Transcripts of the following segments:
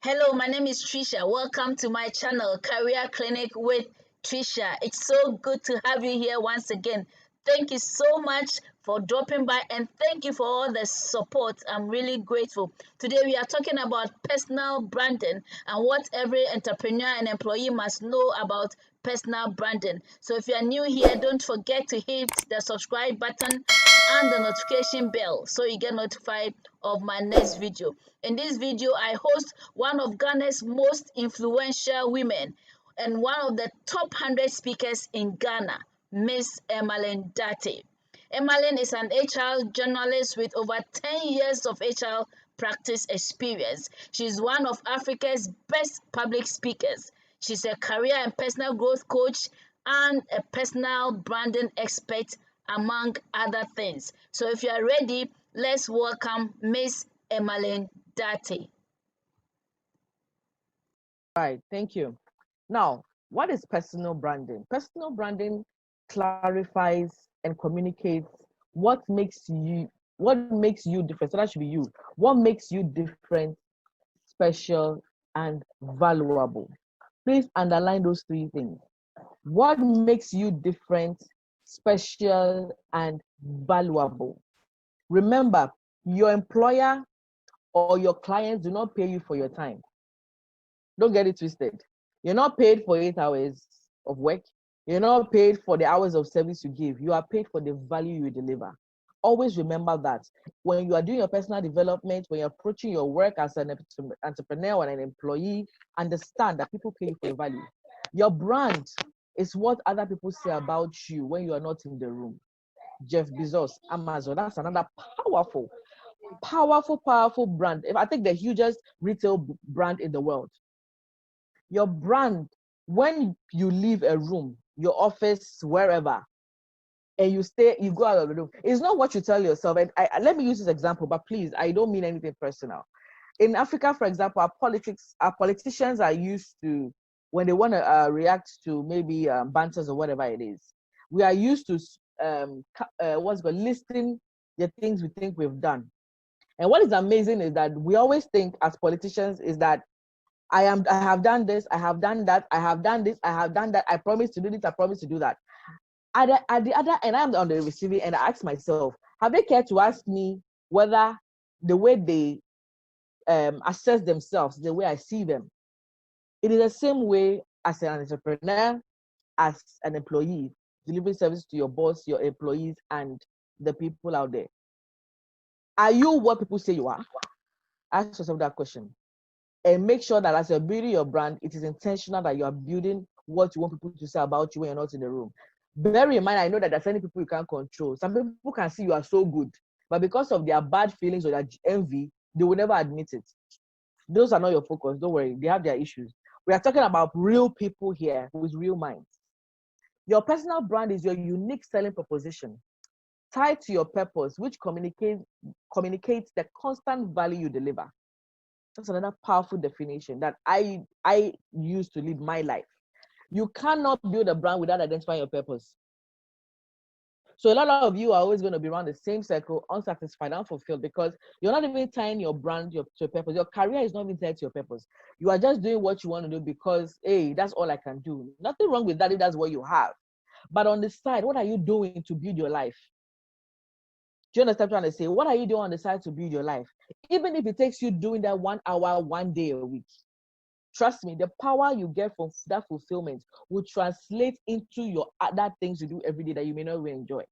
Hello, my name is Trisha. Welcome to my channel, Career Clinic with Trisha. It's so good to have you here once again. Thank you so much for dropping by and thank you for all the support. I'm really grateful. Today we are talking about personal branding and what every entrepreneur and employee must know about personal branding. So if you are new here, don't forget to hit the subscribe button and the notification bell so you get notified of my next video. In this video, I host one of Ghana's most influential women and one of the top 100 speakers in Ghana, Miss Emmeline Date. Emmeline is an HR journalist with over 10 years of HR practice experience. She's one of Africa's best public speakers. She's a career and personal growth coach and a personal branding expert, among other things. So if you are ready, let's welcome Miss Emmeline Date. Right, thank you. Now, what is personal branding? Personal branding clarifies and communicates what makes you different. So that should be you. What makes you different, special, and valuable? Please underline those three things. What makes you different, special, and valuable? Remember, your employer or your clients do not pay you for your time. Don't get it twisted. You're not paid for 8 hours of work. You're not paid for the hours of service you give. You are paid for the value you deliver. Always remember that when you are doing your personal development, when you're approaching your work as an entrepreneur or an employee, understand that people pay you for your value. Your brand is what other people say about you when you are not in the room. Jeff Bezos, Amazon, that's another powerful brand. If I take the hugest retail brand in the world, your brand, when you leave a room, your office, wherever, and you go out of the room, it's not what you tell yourself. And let me use this example, but please, I don't mean anything personal. In Africa, for example, our politicians are used to, when they want to react to maybe banters or whatever it is, we are used to listing the things we think we've done. And what is amazing is that we always think as politicians is that I have done this, I have done that, I have done this, I have done that, I promise to do this, I promise to do that. At the other end, I'm on the receiving end. I ask myself, have they cared to ask me whether the way they assess themselves, the way I see them, it is the same way as an entrepreneur, as an employee, delivering service to your boss, your employees, and the people out there. Are you what people say you are? Ask yourself that question. And make sure that as you're building your brand, it is intentional that you are building what you want people to say about you when you're not in the room. Bear in mind, I know that there's any people you can't control. Some people can see you are so good, but because of their bad feelings or their envy, they will never admit it. Those are not your focus. Don't worry, they have their issues. We are talking about real people here with real minds. Your personal brand is your unique selling proposition tied to your purpose, which communicates the constant value you deliver. That's another powerful definition that I use to live my life. You cannot build a brand without identifying your purpose. So a lot of you are always going to be around the same circle, unsatisfied, unfulfilled, because you're not even tying your brand to your purpose. Your career is not even tied to your purpose. You are just doing what you want to do because, hey, that's all I can do. Nothing wrong with that if that's what you have. But on the side, what are you doing to build your life? Do you understand what I'm trying to say? What are you doing on the side to build your life? Even if it takes you doing that 1 hour, 1 day a week, trust me, the power you get from that fulfillment will translate into your other things you do every day that you may not really enjoy.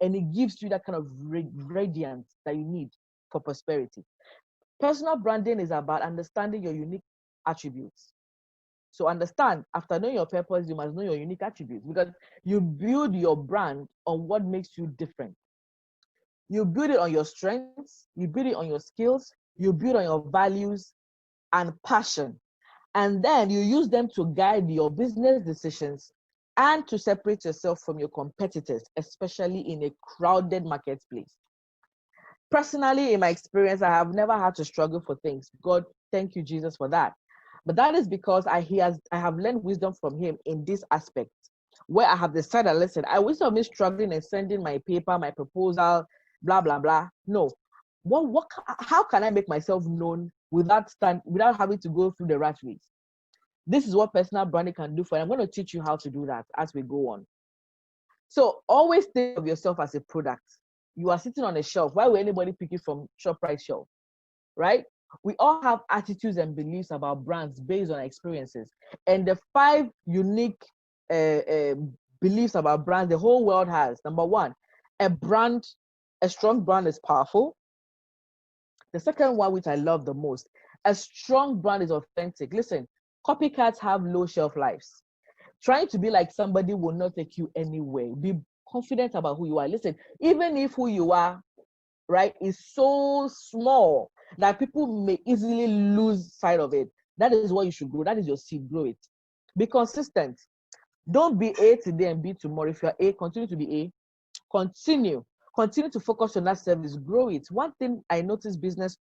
And it gives you that kind of radiance that you need for prosperity. Personal branding is about understanding your unique attributes. So understand, after knowing your purpose, you must know your unique attributes, because you build your brand on what makes you different. You build it on your strengths, you build it on your skills, you build on your values and passion. And then you use them to guide your business decisions and to separate yourself from your competitors, especially in a crowded marketplace. Personally, in my experience, I have never had to struggle for things. God, thank you, Jesus, for that. But that is because I have learned wisdom from him in this aspect, where I have decided, listen, I wish of me struggling and sending my paper, my proposal, blah, blah, blah. No. How can I make myself known without having to go through the rat race. This is what personal branding can do for you. I'm going to teach you how to do that as we go on. So always think of yourself as a product. You are sitting on a shelf. Why would anybody pick you from ShopRite shelf? Right? We all have attitudes and beliefs about brands based on experiences. And the 5 unique beliefs about brands the whole world has. Number 1, a strong brand is powerful. The second one, which I love the most, a strong brand is authentic. Listen, copycats have low shelf lives. Trying to be like somebody will not take you anywhere. Be confident about who you are. Listen, even if who you are, right, is so small that people may easily lose sight of it, that is what you should grow. That is your seed. Grow it. Be consistent. Don't be A today and B tomorrow. If you're A, continue to be A. Continue to focus on that service. Grow it. One thing I notice business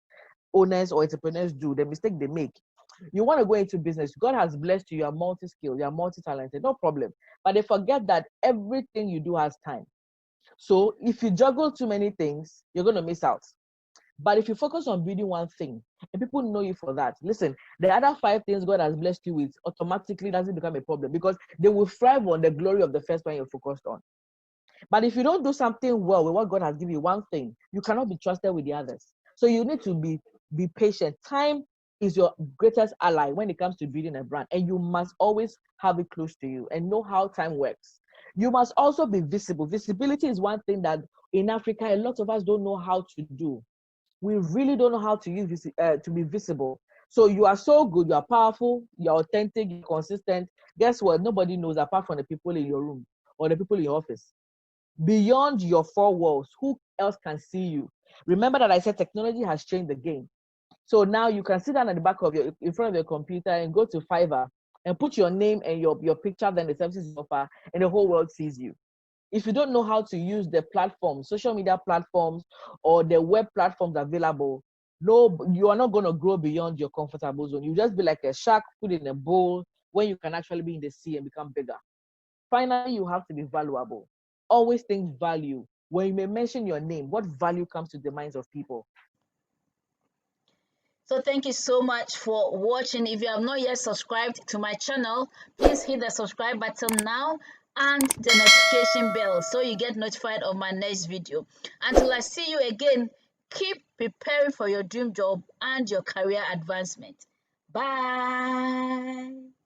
owners or entrepreneurs do, the mistake they make. You want to go into business. God has blessed you. You are multi-skilled. You are multi-talented. No problem. But they forget that everything you do has time. So if you juggle too many things, you're going to miss out. But if you focus on building one thing and people know you for that, listen, the other 5 things God has blessed you with automatically doesn't become a problem because they will thrive on the glory of the first one you're focused on. But if you don't do something well with what God has given you, one thing, you cannot be trusted with the others. So you need to be patient. Time is your greatest ally when it comes to building a brand, and you must always have it close to you and know how time works. You must also be visible. Visibility is one thing that in Africa, a lot of us don't know how to do. We really don't know how to use to be visible. So you are so good, you are powerful, you're authentic, you're consistent. Guess what? Nobody knows apart from the people in your room or the people in your office. Beyond your 4 walls, who else can see you? Remember that I said technology has changed the game. So now you can sit down at the back of in front of your computer and go to Fiverr and put your name and your picture, then the services you offer, and the whole world sees you. If you don't know how to use the platforms, social media platforms, or the web platforms available, no, you are not going to grow beyond your comfortable zone. You just be like a shark put in a bowl when you can actually be in the sea and become bigger. Finally, you have to be valuable. Always think value. When you may mention your name, what value comes to the minds of people? So thank you so much for watching. If you have not yet subscribed to my channel, please hit the subscribe button now and the notification bell so you get notified of my next video. Until I see you again, keep preparing for your dream job and your career advancement. Bye.